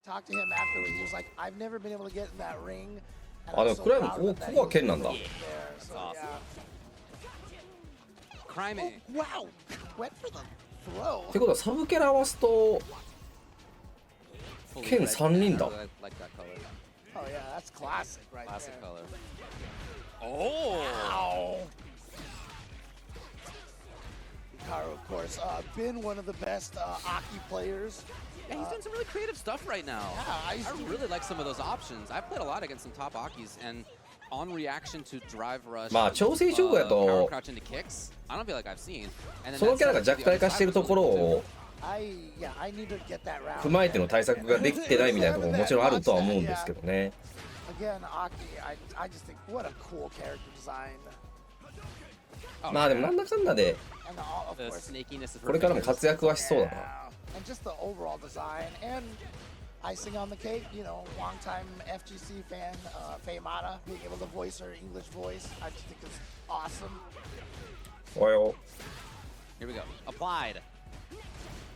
talked to him afterwards. He was like, I've never been able to get in that ring. あ、でもクライムここは剣なんだ。 Craime. Wow. Went for the throw. ってことはサブキャラ合わすと剣3人だ。 Oh yeah, that's classic right Classic there. color. Oh! Ow. Hikaru, of course, been one of the best Aki players. Yeah, he's doing some really creative stuff right now. Yeah, I really like some of those options. I've played a lot against some top Akis, and on reaction to drive rush, まあ調整勝負や power と crouch into kicks, I don't feel like I've seen. And then その that キャラが set 弱体化しているところを I need to get that round. 踏まえての対策ができてないみたいなところももちろんあるとは思うんですけどね。 Again, Aki, I just think what a cool character design. まあでもなんだかんだで And of the course, snakiness of これからも活躍はしそうだな。 and just the overall design and icing on the cake, you know, longtime FGC fan, Faye Mata, being able to voice her English voice, I just think is awesome. おはよ Here we go. Applied.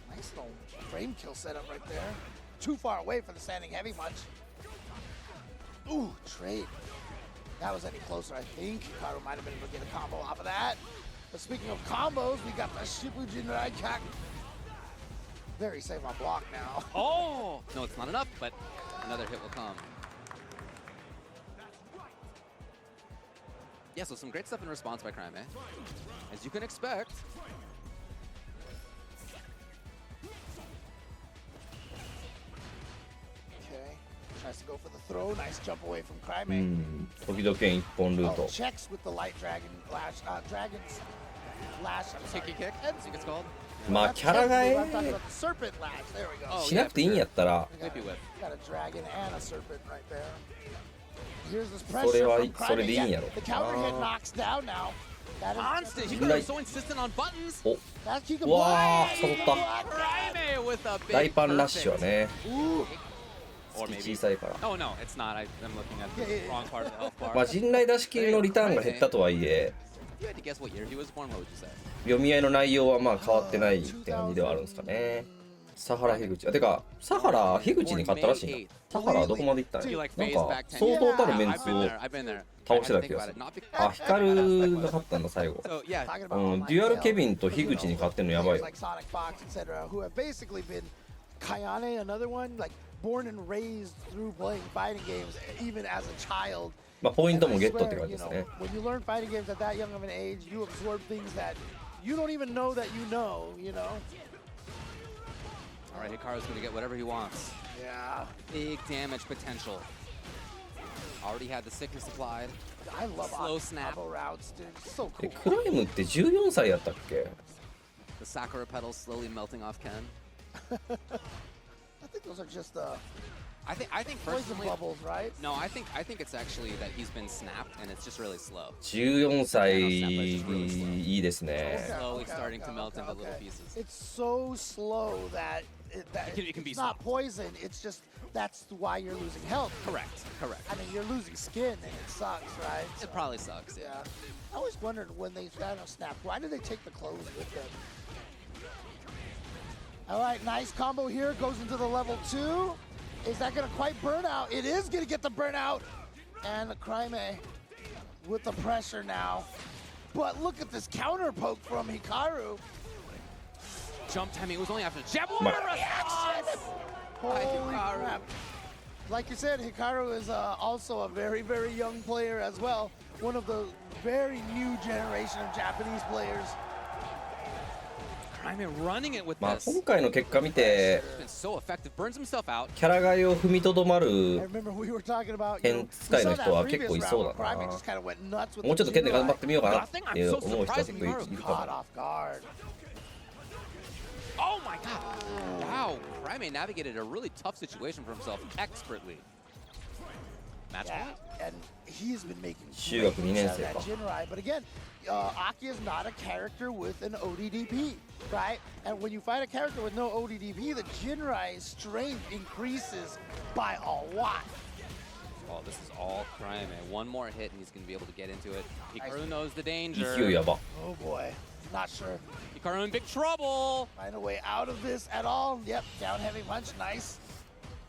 Nice little frame kill setup right there. Too far away for the standing heavy punch. Ooh, trade. That was any closer, I think. Hikaru might have been able to get a combo off of that. But speaking of combos, we got the Shippuden Kak. Very safe on block now. Oh! No, it's not enough, but another hit will come. Yeah, so some great stuff in response by Craime. As you can expect. Okay. Tries to go for the throw. Nice jump away from う Craime. ん時々剣一本ルー Oh, ト checks with the light dragon lash. Dragon's lash. I'm sorry. Kicky kick, I think it's called. まあ That's キャラ technically 替 what I'm talking え about. The serpent lash. There we go. Oh, しなくていいんやったら We got, Whippy whip. got a dragon and a serpent right there. Here's this それ pressure は from それ Craime. でいいん Yeah, やろ the counter hit あ knocks down now. That is Constant! He Right. could be so insistent on buttons! ーお that he can わあ block. 誘った Craime with a big 大パンラッシュは perfect. ね Ooh. Or 小 maybe. さいから Oh no, it's not. I'm looking at the Yeah, yeah, wrong part of the health bar. まあ陣内出し切りのリターンが減ったとはいえ If you had to guess what year he was born, what would you say? 読み合いの内容はまあ変わってないって感じではあるんですかね。サハラ樋口、あてかサハラ樋口に勝ったらしいな。サハラはどこまで行ったん Do you や。 like なん phase か back 10相当たる years? メン I've ツ been を there. I've been there. 倒してた I had to 気 think が about す it. る。 Not because あ、ヒカルが勝ったんだ最後。 so yeah. デュアルケビンと樋口に勝ってんのやばいよ。 Like Sonic Fox, etc., who have basically been Kayane, another one, like born and raised through playing fighting games, even as a child. まあポイントも And ゲ I ットって swear, 感じ you です know, ね。 when you learn fighting games at that young of an age, you absorb things that you don't even know that you know, you know? All right, Hikaru's gonna get whatever he wants. Yeah. Big damage potential. Already had the sickness applied. I love Slow Aki snap. combo routes, dude. So え cool. クライムって14歳やったっけ？ The Sakura petals slowly melting off Ken. I think those are just I think poison personally. bubbles, right? No, I think it's actually that he's been snapped and it's just really slow. 14歳いいですね。 Slowly starting to melt into little pieces. It's so slow that It can be it's not soft. poison. It's just that's why you're losing health. Correct. I mean, you're losing skin, and it sucks, right? So, It probably sucks. Yeah. yeah. I always wondered when they snap. Why do they take the clothes with them? All right, nice combo here. Goes into the level 2. Is that gonna quite burn out? It is gonna get the burnout, and the Craime with the pressure now. But look at this counter poke from Hikaru. Jump timing. It was only after the jab. My- What a response! Holy Hikaru. crap. Like you said, Hikaru is also a very, very young player as well. One of the very new generation of Japanese players. Craime running it with まあ this. 今回の結果見て Been so effective. Burns himself out. キャラ替えを踏みとどま I る remember we were talking about, you know, 剣使いの人は we saw that 結構い previous そうだ round where な。 Craime just kind of went nuts with もうちょっと剣で頑張ってみようかなって Nothing. いう I'm so 思う人はちょっ surprised といる Hikaru か caught も。 off guard. Oh my god. Wow. Craime navigated a really tough situation for himself expertly. Match Yeah, point. and he's been making 中 great 学2 use 年 of 生 that か。 Jinrai. But again, Aki is not a character with an ODDP, right? And when you fight a character with no ODDP, the Jinrai strength increases by a lot. Oh, this is all Craime. One more hit and he's going to be able to get into it. Hikaru knows the danger. 勢いやば。 Oh boy, not sure. Hikaru in big trouble. Find a way out of this at all. Yep, down heavy punch, nice.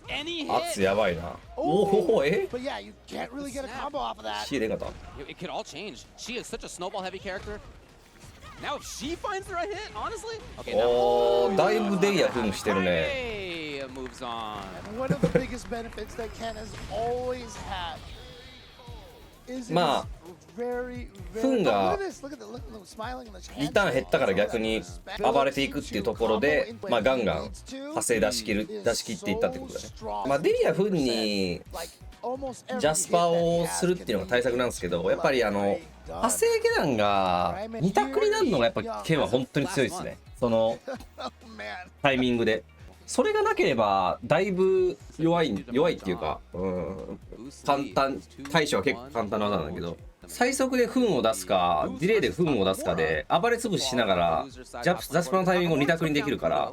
any 圧 hit. やばいな。おお、え But yeah, you can't really get a combo off of that. ?C 出んかった。 It could all change. She is such a snowball heavy character. Now if she finds the right hit, honestly. Okay, now. おー、だいぶデリアフンしてるね。 Craime moves on. And one of the biggest benefits that Ken has always had is his まあ very, フン very. が Look at this. Look at the smiling and the リターン減ったから逆に暴れていくっていうところで、まあ、ガンガン派生出し切っていったってことだね。まあ、デリアフンにジャスパーをするっていうのが対策なんですけど、やっぱり派生下段が2択になるのがやっぱケンは本当に強いですね。そのタイミングで。それがなければだいぶ弱いっていうか、簡単、対処は結構簡単な技なんだけど、最速でフンを出すかディレイでフンを出すかで暴れ潰ししながらザスパのタイミングを2択にできるから、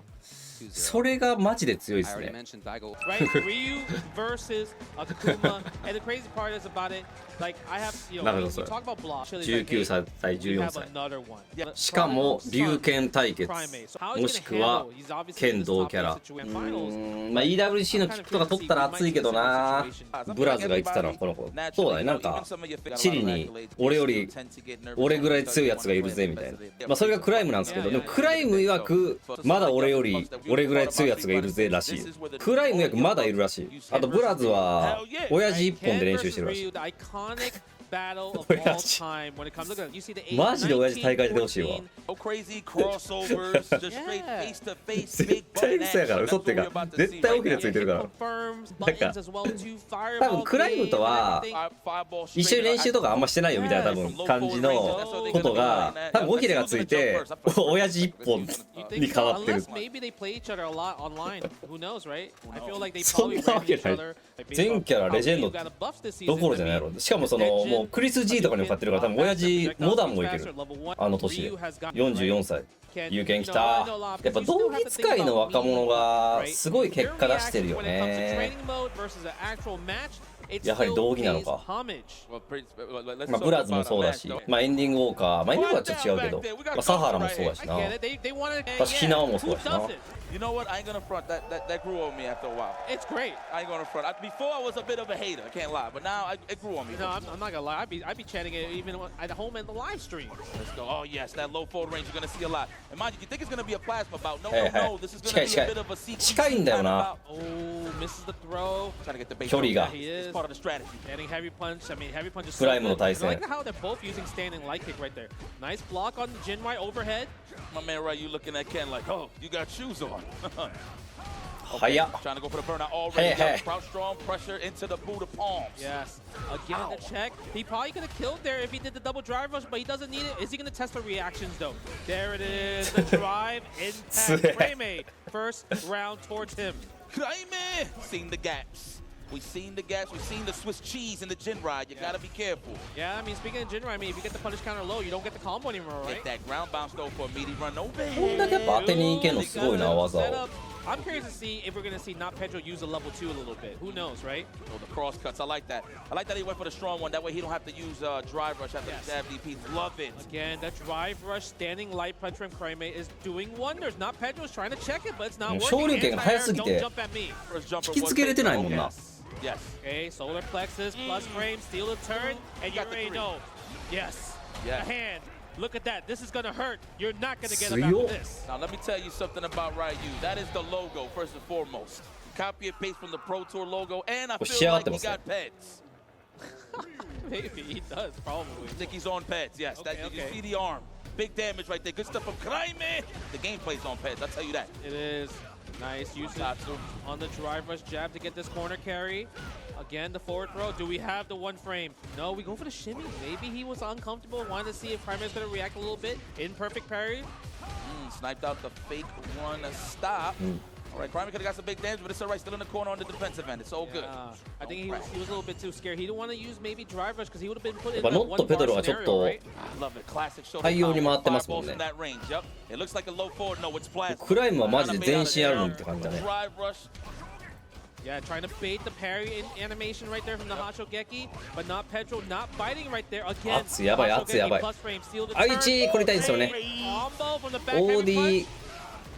それがマジで強いですね。 Right? Ryu versus Akuma. And the crazy part is about it, like I have, you know, when we talk about block, 19歳対 we 14 have 歳。 another one. しかも龍剣対決、 Craime. So how も is し he く gonna は handle? He's obviously 剣 in this 道 top キャラ。 situation finals. まあ EWC のキックとか取ったら熱いけどな。ブラズが言ってたのこの子。そうだね、なんかチリに俺ぐらい強いやつがいるぜみたいな。まあそれがクライムなんですけど、でもクライム曰くまだ俺ぐらい強いやつがいるぜらしい。クライム曰くまだいるらしい。あとブラズは親父一本で練習してるらしい。 Battle of all time when it comes. Look at you see the マジで親父大会出てほしいわ。 Crazy crossovers, just straight face to face, big 絶対嘘やから、嘘っていうか絶対大きなついてるから。 confirms なんか buttons as well too. 多分クライムとは一緒に練習とかあんましてないよみたいな多分感じのことが多分ゴキレがついて親父一本に変わってる。 Maybe they play each other a lot online. Who knows, right? I feel like they そん probably なわ ran け each ない other. 全キャラレジェンドどころじゃないやろ。しかもそのもうクリス G とかにも勝ってるから多分親父モダンもいける。あの年で44歳有権来た。やっぱ道着使いの若者がすごい結果出してるよね。やはり道着なのか。まあブラズもそうだし、まあエンディングウォーカー、まあエンディングウォーカーはちょっと違うけど、まあサハラもそうだしな。私ヒナオもそうだしな。 You know what? I ain't gonna front. That grew on me after a while. It's great. I ain't gonna front. Before I was a bit of a hater. I can't lie. But now it grew on me. No, I'm not gonna lie. I'd be chanting it even at home in the live stream. Let's go. Oh yes, that low forward range. You're gonna see a lot. And mind you think it's gonna be a plasma bout? No, Hey, no, no. hey. This is gonna be a bit of a CQ 近いんだよな。 Oh, misses the throw. Trying to get the base. 距離が。 He It's is part of the strategy. getting heavy punch. I mean, heavy punch is クライムの対戦。 I like how they're both using standing light kick right there. Nice block on the Jin right overhead. My man, right? You looking at Ken like, oh, you got shoes on. 早っ。 Trying to go for the burnout already. Hey, hey. Crouch strong pressure into the Buddha palms. Yes. Again, the check. He probably could have killed there if he did the double drive rush, but he doesn't need it. Is he going to test the reactions, though? There it is. The drive impact. Craime. First round towards him. Craime! Seen the gaps. We've seen the gaps. We've seen the Swiss cheese in the Jin ride. You gotta be careful. Yeah, I mean, speaking of Jinrai, I mean, if you get the punish counter low, you don't get the combo anymore, right? Get that ground bounce though for a meaty run over. こんだけやっぱ当てにいけんのすごいな技を。 I'm curious to see if we're going to see NotPedro use a level 2 a little bit. Who knows, right? Oh, the cross cuts. I like that. I like that he went for the strong one. That way he don't have to use drive rush after the jab DP. Love it. Again, that drive rush standing light punch from Craime is doing wonders. NotPedro is trying to check it, but it's not working. 昇竜拳が早すぎて Don't jump at me. First jumper 引きつけれてないもんな。 Yes. Okay, solar plexus plus frame, steal the turn, and you Got the already three. know. Yes. Yeah. The hand. Look at that. This is going to hurt. You're not going to get him after this. Now let me tell you something about Ryu. That is the logo first and foremost. Copy and paste from the Pro Tour logo, and I feel like he got pets. Maybe he does, probably. I think he's on pets. Yes. Okay, You okay. see the arm. Big damage right there. Good stuff from Craime. The gameplay's on pets. I'll tell you that. It is. Nice usage on the drive rush jab to get this corner carry. Again, the forward throw. Do we have the one frame? No, we go for the shimmy. Maybe he was uncomfortable, wanted to see if Craime is going to react a little bit. Imperfect parry. Sniped out the fake one stop. All right, Craime could have got some big damage, but it's all right. Still in the corner on the defensive end. It's all good. I think he was a little bit too scared. He didn't want to use maybe drive rush because he would have been put in やっぱ that ノット one ペドロ bar がちょっ scenario, と right? I love it. Classic shoulder 対応に回ってます power. もん Fireballs ね from。that range. Yep. It looks like a low forward. No, it's plasma. クライムはマジで全身あるのって感じだね。 Drive rush. Yeah, trying to bait the parry in animation right there from the Hashogeki, but not Pedro, not biting right there. Again, 圧やばい、圧やばい。plus frame, steal the 愛知これ痛いんですよね。combo from the back オー heavy ディ punch.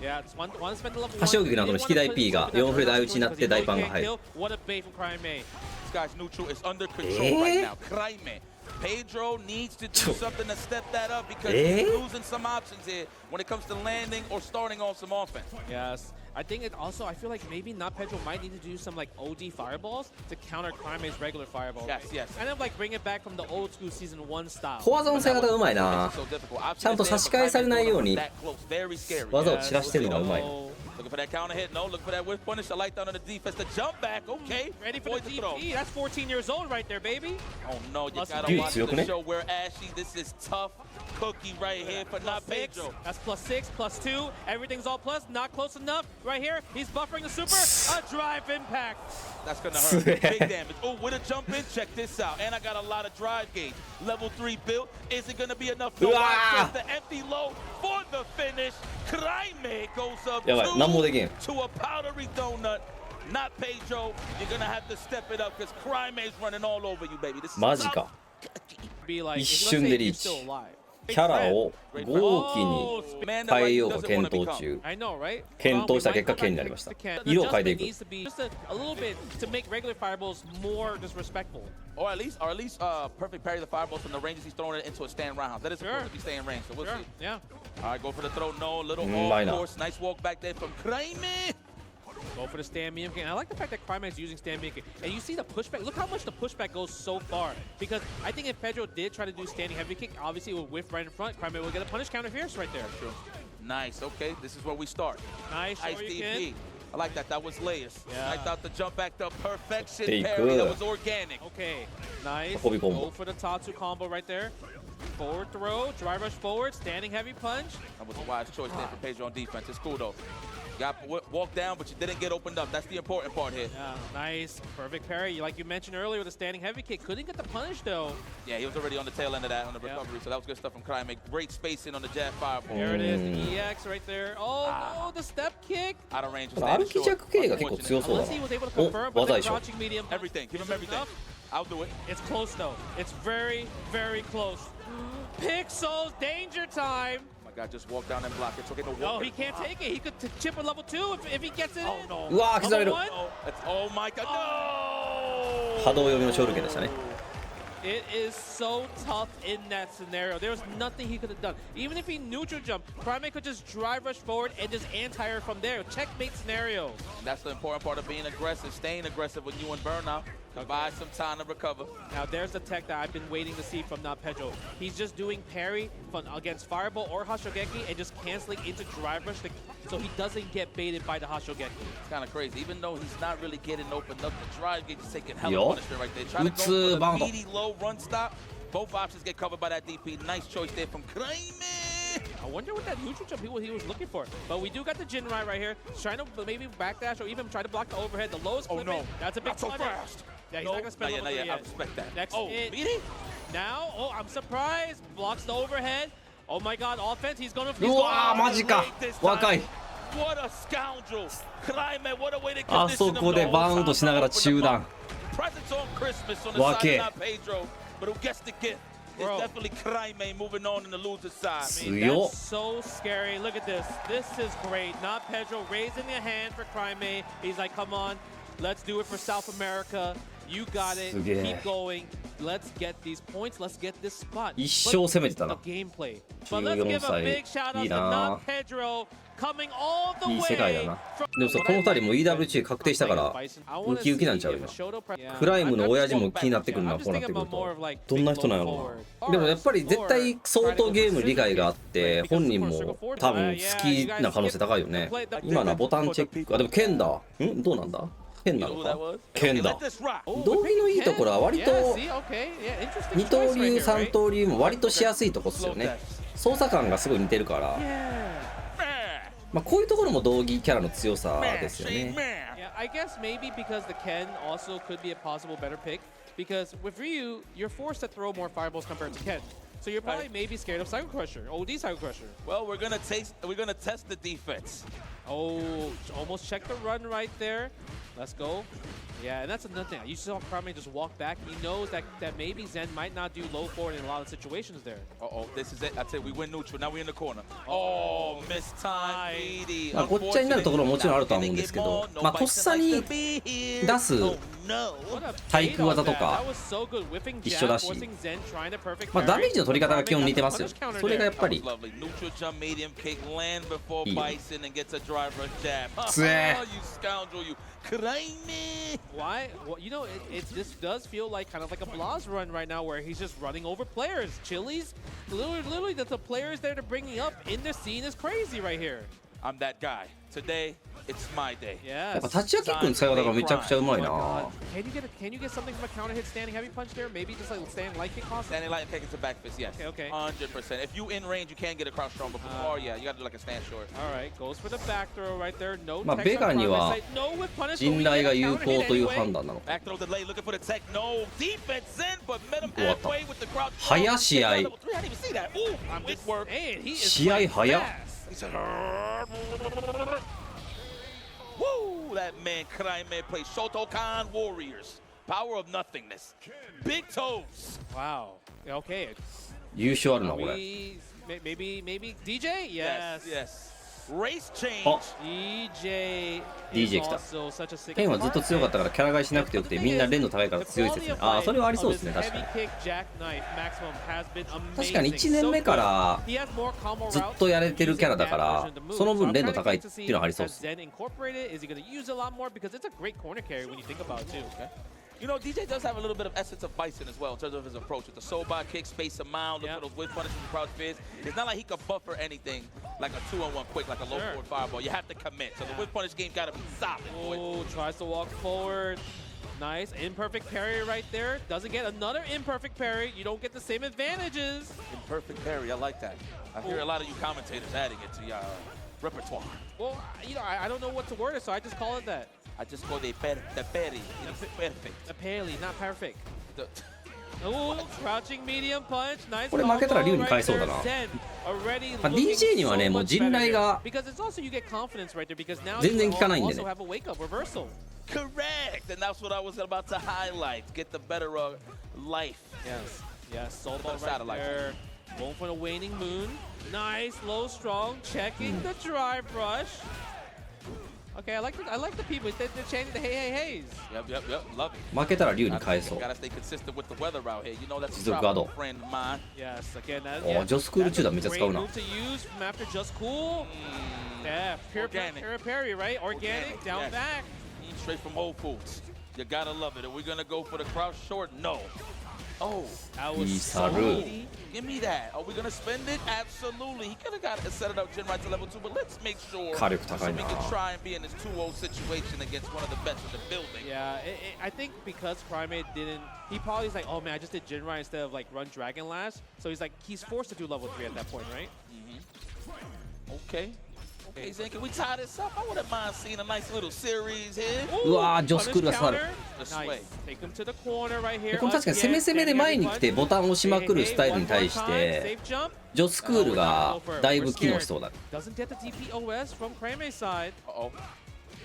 Yeah, just want to spend the level 波衝撃の後の引き台 P が4フレ台打ちになって大パンが入る。 What a bait from Craime. This guy's neutral is under control right now. Craime. Pedro needs to do something to step that up because he's losing some options here when it comes to landing or starting off some offense. Yes. I think it also, I feel like maybe NotPedro might need to do some like OD fireballs to counter Craime's regular fireballs. Yes, yes. Kind of like bring it back from the old school season 1 style. フォアゾーン性がうまいな。ちゃんと差し替えされないように技を散らしてるのがうまい。 Looking for that counter hit. No, looking for that whiff punish. I like that on the defense. The jump back. Okay. Ready for the DP. That's 14 years old right there, baby. Oh no, you gotta watch the show where Ashy. This is tough cookie right here for NotPedro. That's +6, +2. Everything's all plus. Not close enough. Right here, he's buffering the super. A drive impact. That's gonna hurt. Big damage. Oh, with a jump in. Check this out. And I got a lot of drive gauge. Level 3 build. Is it gonna be enough? No, the empty low for the finish. Craime goes up やばい、何もできん。 to a powdery donut. NotPedro, you're gonna have to step it up because Craime's running all over you, baby. This is マジか。一瞬でリーチ。キャラを豪気に変えようか検討中。検討した結果、剣になりました。色を変えていく。Or at least perfect parry the fireballs from the ranges he's throwing it into a stand roundhouse. That is supposed to be staying range, so we'll see. Yeah. All right, go for the throw. No, little off course. Nice walk back there from Craime. Go for the stand medium kick. I like the fact that Craime is using stand medium kick. And you see the pushback. Look how much the pushback goes so far. Because I think if Pedro did try to do standing heavy kick, obviously it would whiff right in front. Craime will get a punish counter fierce right there. True. Nice. Okay, this is where we start. Nice. Nice DP. I like that. That was layers. Yeah. I thought the jump back to perfection parry. That was organic. Okay. Nice. Go for the Tatsu combo right there. Forward throw, drive rush forward, standing heavy punch. That was a wise choice there for Pedro on defense. It's cool though. You got walk down, but you didn't get opened up. That's the important part here. Yeah, nice. Perfect parry. Like you mentioned earlier with the standing heavy kick. Couldn't get the punish though. Yeah, he was already on the tail end of that on the recovery. So that was good stuff from Craime. Great spacing on the jab fireball. There it is, the EX right there. Oh no, the step kick. Out of range. 歩き弱系が結構強そうだ Unless he was able to confirm, お、 but 技 the でしょ crouching medium. Everything. Give him everything. I'll do it. It's close though. It's very, very close. Pixels, danger time. Oh my God, just walk down and block. It's okay to walk. No, he can't take it. He could chip a level 2 if he gets it. Oh no. うわー、刻める。 Oh my God, no! 波動読みの勝利権でしたね。 It is so tough in that scenario. There was nothing he could have done. Even if he neutral jumped, Craime could just drive rush forward and just anti-air from there. Checkmate scenario. That's the important part of being aggressive, staying aggressive when you in burnout. Buy some time to recover. Now there's the tech that I've been waiting to see from NotPedro. He's just doing parry against Fireball or Hashogeki and just canceling into drive rush so he doesn't get baited by the Hashogeki. It's kind of crazy. Even though he's not really getting opened up, the drive gate is taking hella punishment right there. Trying to go for the meaty low run stop. Both options get covered by that DP. Nice choice there from Craime. I wonder what that neutral jump he was looking for. But we do got the Jinrai right here. He's trying to maybe backdash or even try to block the overhead. The lowest clipping. That's a big not so fast. Yeah, he's not going to spend level 3 I yet. respect that. Next hit. Meaty? Now, I'm surprised. Blocks the overhead. Oh my God, offense. He's going to... うわー、マジか。若い。 What a scoundrel. Craime, what a way to あそこでバウンドしながら中断。 Presents on Christmas on the side of NotPedro, but who gets the gift is definitely Craime moving on in the loser side. I mean, that's so scary. Look at this. This is great. NotPedro raising a hand for Craime. He's like, come on, let's do it for South America. You got it. Keep going. Let's get these points. Let's get this spot. 一生攻めてたな。 Gameplay. But let's give a big shout out to NotPedro coming all the way. いい世界だな。でもさ、この二人も EWG 確定したからウキウキなんちゃう今。クライムの親父も気になってくるな、こうなってくると。どんな人なんやろうな。でもやっぱり絶対相当ゲーム理解があって本人も多分好きな可能性高いよね。今のボタンチェック。あ、でも剣だ。どうなんだ。剣なのか。剣だ。道着のいいところは割と二刀流三刀流も割としやすいとこっすよね。操作感がすごい似てるから。まあこういうところも道着キャラの強さですよね。Yeah, I guess maybe because the Ken also could be a possible better pick. Because with Ryu, you're forced to throw more fireballs compared to Ken. So you're probably maybe scared of Cycle Crusher, OD Cycle Crusher. Well, we're gonna test the defense. Oh, almost checked the run right there. Let's go. Yeah, and that's another thing. You saw Craime just walk back. He knows that maybe Zhen might not do low forward in a lot of situations there. Uh-oh, this is it. That's it. We win neutral. Now we're in the corner. Oh, missed time. Meaty. まあごっちゃになるところももちろんあるとは思うんですけど、まあとっさに出す Oh, no. 対空技とか That was so good. Whipping 一緒だ jab, し forcing Zhen, trying to perfect まあダメー parry. ジの取り方が基本似てますよ。それがやっぱ That り was lovely. Neutral jump, medium kick, land before いいよ。 Bison and gets a drive rush jab. つえ You scoundrel, you. Craime. Why? Well, you know, this does feel like kind of like a Blaz run right now where he's just running over players. Chili's, literally the players that are bringing up in the scene is crazy right here. I'm that guy. Today, it's my day. やっ Yes. ぱタッチアキックの使い方がめちゃくちゃうまい Oh な my God. Can you get something from a counter hit standing heavy punch there? Maybe just like standing light kick possibly? Standing light and taking to back fist, yes. Okay, okay. 100%. If you in range, you can get a crouch strong, but before, yeah, you gotta do like a stand short. All right, goes for the back throw right there. No まあ text ベ on ガに Craime は side. No whip punish, but 陣 we 雷 get が a 有 counter 効 hit という anyway. 判断なのか Back throw delay, looking for the tech. No defense in, but met him 終わった halfway with the crouch. 早試合 I didn't even see that. Ooh, I'm good just work. saying, he is 試合 playing 早っ fast. He said, woo, that man Craime plays Shotokan Warriors. Power of nothingness. Big toes. Wow. Okay. 優勝あるなこれ Maybe DJ? Yes. Yes. Race change. あ DJ DJ is 来た also such a sick ケンはずっと強かったからキャラ替えしなくてよくてみんな連度高いから強い説ねああそれはありそうですね確かに確かに1年目からずっとやれてるキャラだからその分連度高いっていうのはありそうです You know, DJ does have a little bit of essence of Bison as well in terms of his approach with the soul bar kick, space him out, look for those whip punishes and crouch fist. It's not like he could buffer anything like a 2-on-1 quick, like a low forward fireball. You have to commit. So the whip punish game got to be solid. Oh, tries to walk forward. Nice. Imperfect parry right there. Doesn't get another imperfect parry. You don't get the same advantages. Imperfect parry, I like that. I hear a lot of you commentators adding it to your repertoire. Well, you know, I don't know what to word it, so I just call it that. I just call the parry. It's perfect. Apparently, not perfect. The- Oh, crouching medium punch. Nice. これ負けたら龍に返そうだな。 DJ にはねもう陣雷が全然効かないんでね。 Correct, and that's what I was about to highlight. Get the better of life. Yes, soul ball right there. Going for the waning moon. Nice, low, strong. Checking the drive rush. Okay, I like the people. They're chanting the hey hey heys. Yep. Love it. 負けたら龍に返そう Gotta stay consistent with the weather out here. You know that's 持続ガード a friend of mine. Yes, again. That, おジョスクール中段めっちゃ使うな great move to use from after just cool. Yeah, pure parry, right? Organic, down yes. back. Straight from Whole Foods. You gotta love it. Are we gonna go for the crouch short? No. Oh, That was Isaru. so needy. give me that. Are we gonna spend it? Absolutely. He could have got set it up Gen right to level 2, but let's make sure火力 so 高い we な can try and be in this 2-0 situation against one of the best in the building. Yeah, I think because Craime didn't, he probably is like, oh man, I just did Jinrai instead of like run Dragon Lash. So he's like, he's forced to do level 3 at that point, right? Okay, Zhen, can we tie this up? I wouldn't mind seeing a nice little series here. うわージョスクールが刺さる The Nice. sway. Take him to the corner right here. この確かに攻め攻めで前に来てボタンを押しまくるスタイルに対してジョスクールがだいぶ機能しそうだ Doesn't get the DPOS from Craime's side. Uh-oh.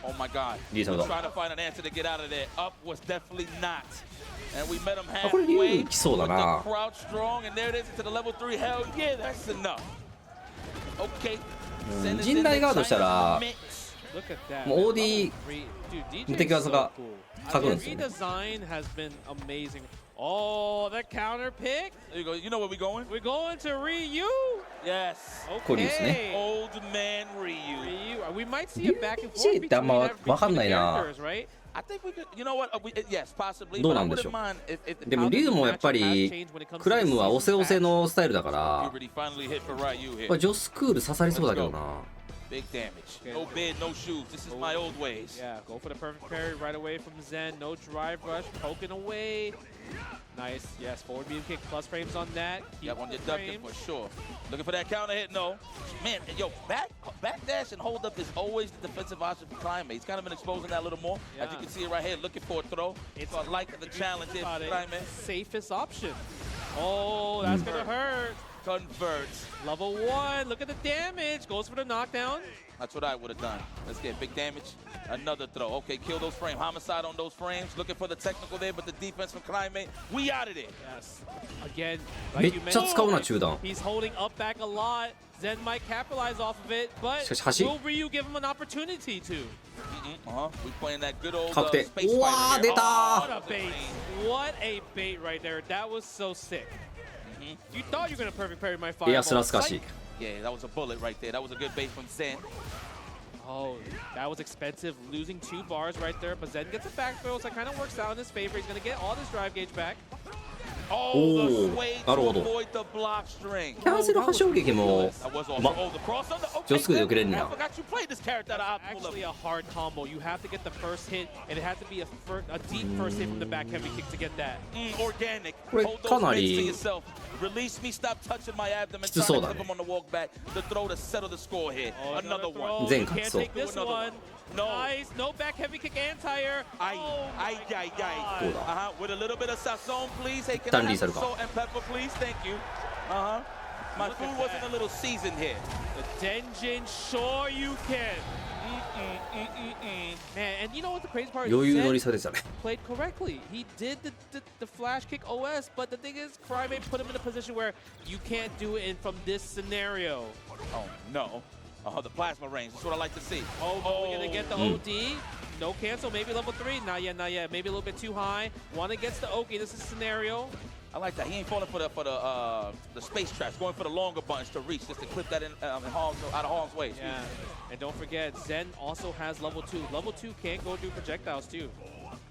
Oh my God. Lee We're Sado. trying to find an answer to get out of there. Up was definitely not. And we met him あこれ halfway 龍来そうだ with な the crouch strong, and there it is into the level 3. Hell yeah, that's enough. Okay. 陣雷ガードしたら Look at that. もう OD Dude, 無敵技が 書くん The ですよね redesign has been amazing. Oh, the counter pick. There you go. You know where we going? We're going to Ryu. Yes. これですね Okay. Old man Ryu. Ryu. We might see a back and forth DJ っ between てあんま between わかんない the な characters, right? I think we could. You know what? Yes, possibly. どう But な I んでしょ wouldn't う mind if でも龍もやっぱりクライムは押せ押せのスタイルだから Puberty finally hit for Ryu こ here. れジョスクール刺さりそうだけどな Big damage. No bid, no shoes. This is my old ways. Yeah, go for the perfect parry right away from Zhen. No drive rush, poking away. Nice. Yes, forward beam kick plus frames on that. Got one you're Keep ducking frames. for sure. Looking for that counter hit, no. Man, yo, back dash and hold up is always the defensive option for Craime. He's kind of been exposing that a little more. As you Yeah. can see it right here, looking for a throw. So I like the challenge here for About it. Craime. Safest option. Oh, that's gonna hurt. converts. Level 1, look at the damage. Goes for the knockdown. That's what I would have done. Let's get big damage. Another throw. Okay, kill those frames. Homicide on those frames. Looking for the technical there, but the defense from Craime. We out of there. Yes. Again, め like っ you ちゃ使うな mentioned, 中段。 he's holding up back a lot. Zen might capitalize off of it, but しかし端 will Ryu give him an opportunity to? We playing that good old 確定。 space うわ fighter ー here. 出 What た a bait. What a bait right there. That was so sick. You thought you were going to perfect parry my エ fireball. アスラスカシ Yeah, that was a bullet right there. That was a good bait from Zhen. Oh, that was expensive. Losing 2 bars right there, but Zen gets a back throw, so it kind of works out in his favor. He's going to get all this drive gauge back. Oh, Oh, the sway to なるほど。 avoid the block string. キャンセル破傷撃も That was awesome. ま Oh, the cross under. Okay, 上速で避けれるん I や forgot you played this character at a optimal Actually, level. a hard combo. You have to get the first hit, and it has to be a deep first hit from the back heavy kick to get that. Organic. これ Hold か those な mitts to り yourself. Release me. Stop touching my abdomen. きつ Trying そう to だ clip ね him on the walk back. The throw to settle the score here. Oh, Another throw. one. 全 You 勝ち can't そう take this Another one. No. Nice. No back heavy kick anti-air. Ay, Oh ay, my ay, God. ay. With a little bit of sazon, please. Hey, can Tan I have Lizard some ka. salt and pepper, please? Thank you. My Look food at wasn't that. a little seasoned here. The Denjin, sure you can. Man, and you know what the crazy part is? 余裕乗り Zen されてたね played correctly. He did the flash kick OS, but the thing is, Craime put him in a position where you can't do it from this scenario. Oh, no. The plasma range. That's what I like to see. Oh, but we're gonna get the OD. No cancel, maybe level 3. Not yet, not yet. Maybe a little bit too high. One against the Oki. This is scenario. I like that. He ain't falling for the space traps, going for the longer buttons to reach, just to clip that out of harm's way. Excuse Yeah. me. And don't forget, Zen also has level 2. Level 2 can go do projectiles too.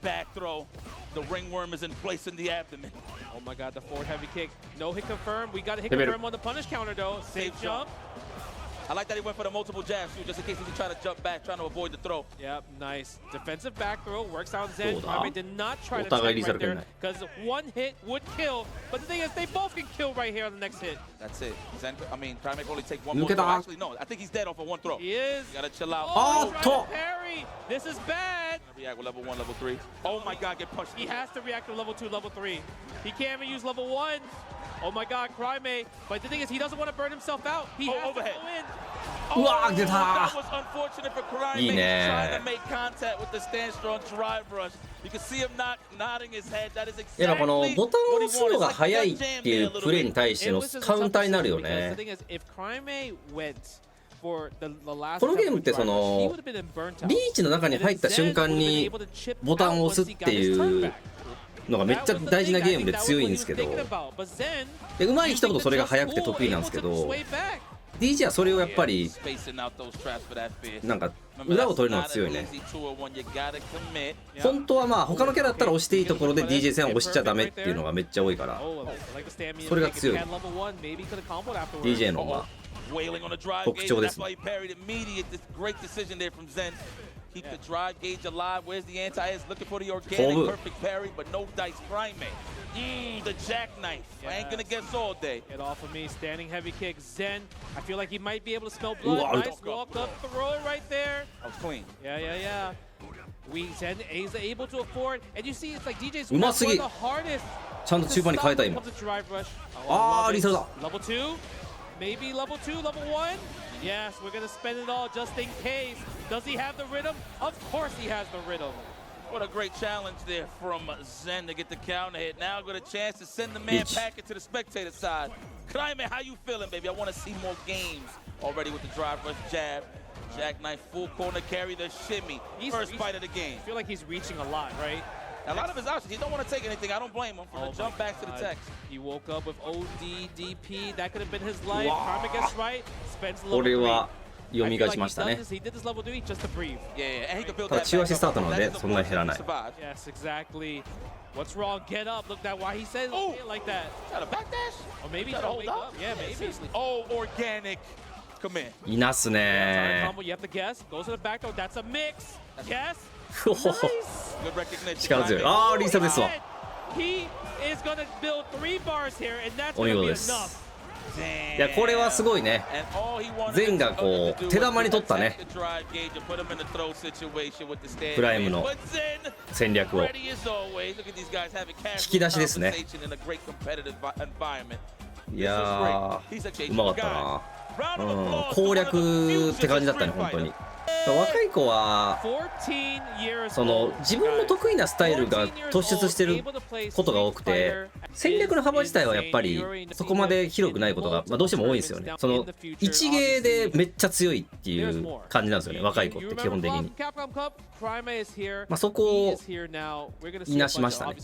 Back throw. The ringworm is in place in the abdomen. Oh my god, the forward heavy kick. No hit confirmed. We got a hit Hey, confirmed on the punish counter though. Safe Safe jump. I like that he went for the multiple jabs too, just in case he could try to jump back, trying to avoid the throw. Yep, nice. Defensive back throw. Works out Zen. どうだ Craime did not try to お互い tank リザ right ルくん there ない because one hit would kill. But the thing is, they both can kill right here on the next hit. That's it. Craime can only take one 抜 more け throw. た Actually, no. I think he's dead off of one throw. He is. You gotta chill out. Oh, Ah, trying to- to parry. This is bad. React with level 1, level 3. Oh my God, get punched. He has to react to level 2, level 3. He can't even use level 1. Oh my god, Craime. But the thing is, he doesn't want to burn himself out. He has overhead. to go in. うわー出た That was unfortunate for Craime. いいね Trying to make contact with the stand strong drive rush. You can see him nodding his head. That is やっ exactly ぱこの what he ボタンを wanted. 押すのが早いっていうプレーに対して It の was just a カウンターになるよ tough decision because ね the thing is, if Craime went for the last このゲーム attempt ってそ with drive rush, の he would have been in burnt out. リーチの中に入った瞬間にボタンを押すっていうのがめっちゃ大事なゲームで強いんですけどで上手い人ほどそれが早くて得意なんですけど DJ はそれをやっぱり Spacing out those traps for that fear. なんか Remember, 裏を that's 取るの not が強い an ね easy 2-on-1. You gotta commit. 本当はまあ他のキャラだったら押していいところで DJ 戦を押しちゃダメっていうのがめっちゃ多いから それが強い DJ のまあ Wailing on the drive 特 gauge. 徴で That's す why he parried immediate. This great decision there from Zhen. Keep the drive gauge alive. Where's the anti-air? Looking for the organic Hold it. perfect parry, but no dice. Craime. The jackknife. I ain't gonna guess all day. Get off of me, standing heavy kick. Zen, I feel like he might be able to smell blood. Wow. Nice walk up throw right there. That was clean. Yeah. Zen is able to afford, and you see it's like DJ's うますぎ one of the hardest ちゃんと中盤に変えた今 to drive rush. あーリサルだ Level 2, maybe level 2, level 1. Yes, we're gonna spend it all just in case. Does he have the rhythm? Of course he has the rhythm. What a great challenge there from Zhen to get the counter hit. Now got a chance to send the man Each. back into the spectator side. Craime, how you feeling, baby? I want to see more games already with the drive rush jab. Jackknife, full corner carry, the shimmy. First bite of the game. I feel like he's reaching a lot, right? A lot of his options, he don't want to take anything. I don't blame him for the jump back to the text. He woke up with OD, DP. That could have been his life. Wow. Craime gets right. Spends こ level れ 3. は蘇 I feel like しましたね he did this level 3 just to breathe. Yeah, and he could build ただ that 中 back 足スタートな up. ので That is そんなに減ら unfortunate ない to survive. Yes, exactly. What's wrong? Get up. Look that why he says Oh. it like that. Got a backdash? Or maybe Gotta trying to hold wake up? up. Yeah, maybe. Seriously. Oh, organic. Come in. いなす Sorry, ね combo. You have to guess. Goes to the back though. That's a mix. Yes. ほほほ Nice. Good recognition. 力強いあーリーサルですわ He is gonna build 3 bars here, and that's お見 gonna 事 be です enough. いやこれはすごいね And all he wanted ゼンがこう to do 手玉に取ったね was to attack the drive gauge and put him in the throw situation with the stand Craime の But Zhen, 戦略を ready as always. Look at these guys having 引き出しですね conversation in a great competitive environment. いやーうまかったな。攻略って感じだったね本当に。若い子はその自分の得意なスタイルが突出してることが多くて、戦略の幅自体はやっぱりそこまで広くないことが、どうしても多いんですよね。その一芸でめっちゃ強いっていう感じなんですよね、若い子って基本的に。そこをいなしましたね。